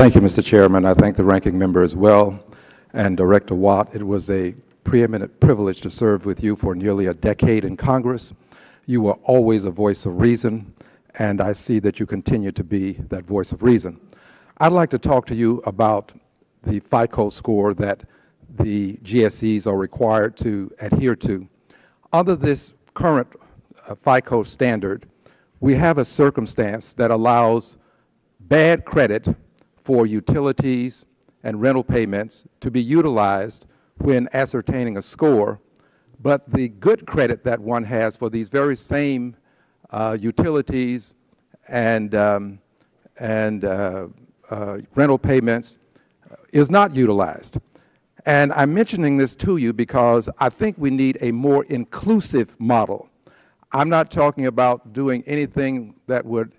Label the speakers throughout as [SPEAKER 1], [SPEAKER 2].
[SPEAKER 1] Thank you, Mr. Chairman. I thank the ranking member as well, and Director Watt. It was a preeminent privilege to serve with you for nearly a decade in Congress. You were always a voice of reason, and I see that you continue to be that voice of reason. I'd like to talk to you about the FICO score that the GSEs are required to adhere to. Under this current FICO standard, we have a circumstance that allows bad credit for utilities and rental payments to be utilized when ascertaining a score, but the good credit that one has for these very same utilities and rental payments is not utilized. And I'm mentioning this to you because I think we need a more inclusive model. I'm not talking about doing anything that would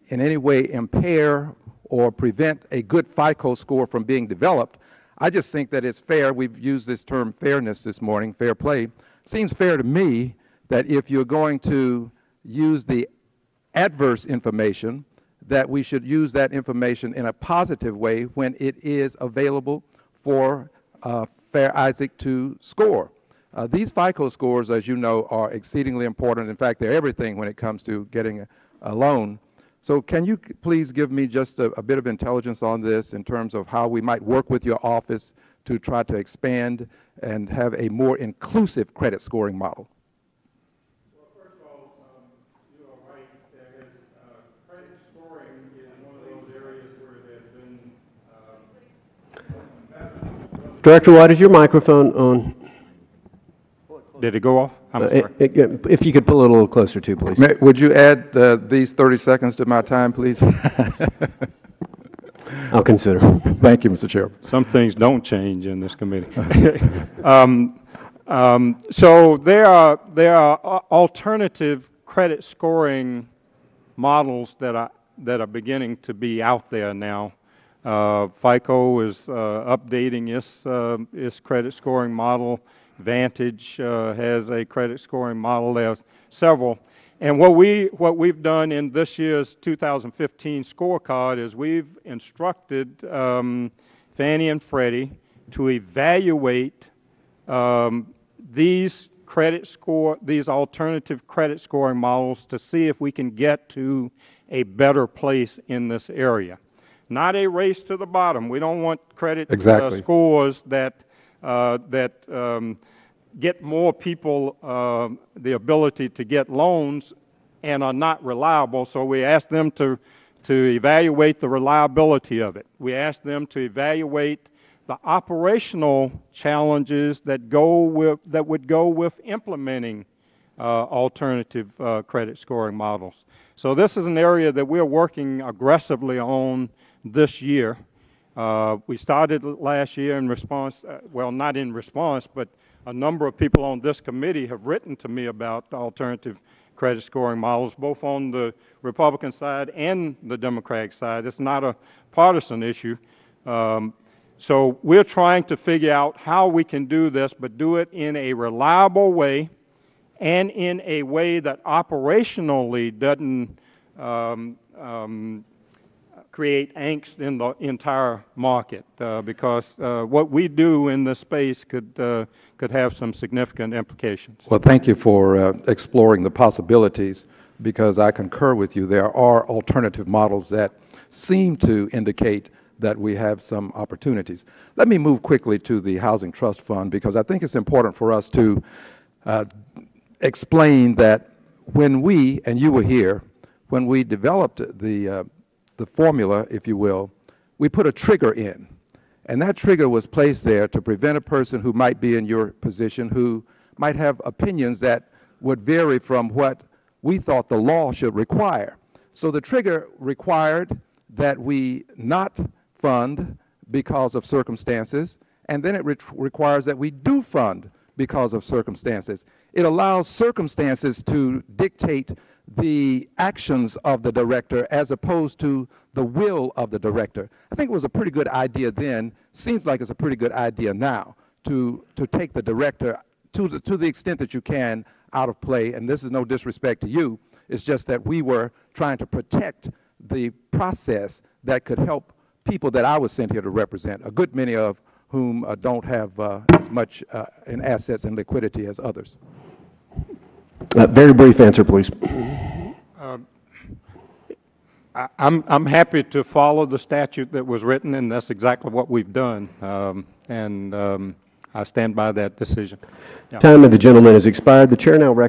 [SPEAKER 1] in any way impair or prevent a good FICO score from being developed. I just think that it's fair. We've used this term fairness this morning, fair play. It seems fair to me that if you're going to use the adverse information, that we should use that information in a positive way when it is available for Fair Isaac to score. These FICO scores, as you know, are exceedingly important. In fact, they're everything when it comes to getting a loan. So can you please give me just a bit of intelligence on this in terms of how we might work with your office to try to expand and have a more inclusive credit scoring model?
[SPEAKER 2] Well, first of all, you are right. There is credit scoring is one of those areas where there's been
[SPEAKER 3] Director Watt, is your microphone on?
[SPEAKER 2] Did it go off? I'm sorry.
[SPEAKER 3] If you could pull it a little closer too, please.
[SPEAKER 1] Would you add these 30 seconds to my time, please?
[SPEAKER 3] I'll consider.
[SPEAKER 1] Thank you, Mr. Chairman.
[SPEAKER 2] Some things don't change in this committee. So there are alternative credit scoring models that are beginning to be out there now. FICO is updating its credit scoring model. Vantage has a credit scoring model. There's several. And what we've done in this year's 2015 scorecard is we've instructed Fannie and Freddie to evaluate these alternative credit scoring models to see if we can get to a better place in this area. Not a race to the bottom. We don't want credit scores that get more people the ability to get loans and are not reliable. So we ask them to evaluate the reliability of it. We ask them to evaluate the operational challenges that would go with implementing alternative credit scoring models. So this is an area that we're working aggressively on this year. We started last year in response, well, not in response, but a number of people on this committee have written to me about alternative credit scoring models, both on the Republican side and the Democratic side. It's not a partisan issue. So we're trying to figure out how we can do this, but do it in a reliable way and in a way that operationally doesn't create angst in the entire market, because what we do in this space could have some significant implications.
[SPEAKER 1] Well, thank you for exploring the possibilities, because I concur with you. There are alternative models that seem to indicate that we have some opportunities. Let me move quickly to the Housing Trust Fund, because I think it's important for us to explain that when we, and you were here, when we developed the formula, if you will, we put a trigger in. And that trigger was placed there to prevent a person who might be in your position, who might have opinions that would vary from what we thought the law should require. So the trigger required that we not fund because of circumstances, and then it requires that we do fund because of circumstances. It allows circumstances to dictate the actions of the director as opposed to the will of the director. I think it was a pretty good idea then. Seems like it's a pretty good idea now to take the director to the extent that you can out of play. And this is no disrespect to you. It's just that we were trying to protect the process that could help people that I was sent here to represent, a good many of whom don't have as much in assets and liquidity as others.
[SPEAKER 3] Very brief answer, please.
[SPEAKER 2] I'm happy to follow the statute that was written, and that's exactly what we've done. I stand by that decision. Yeah.
[SPEAKER 3] Time of the gentleman has expired. The chair now recognizes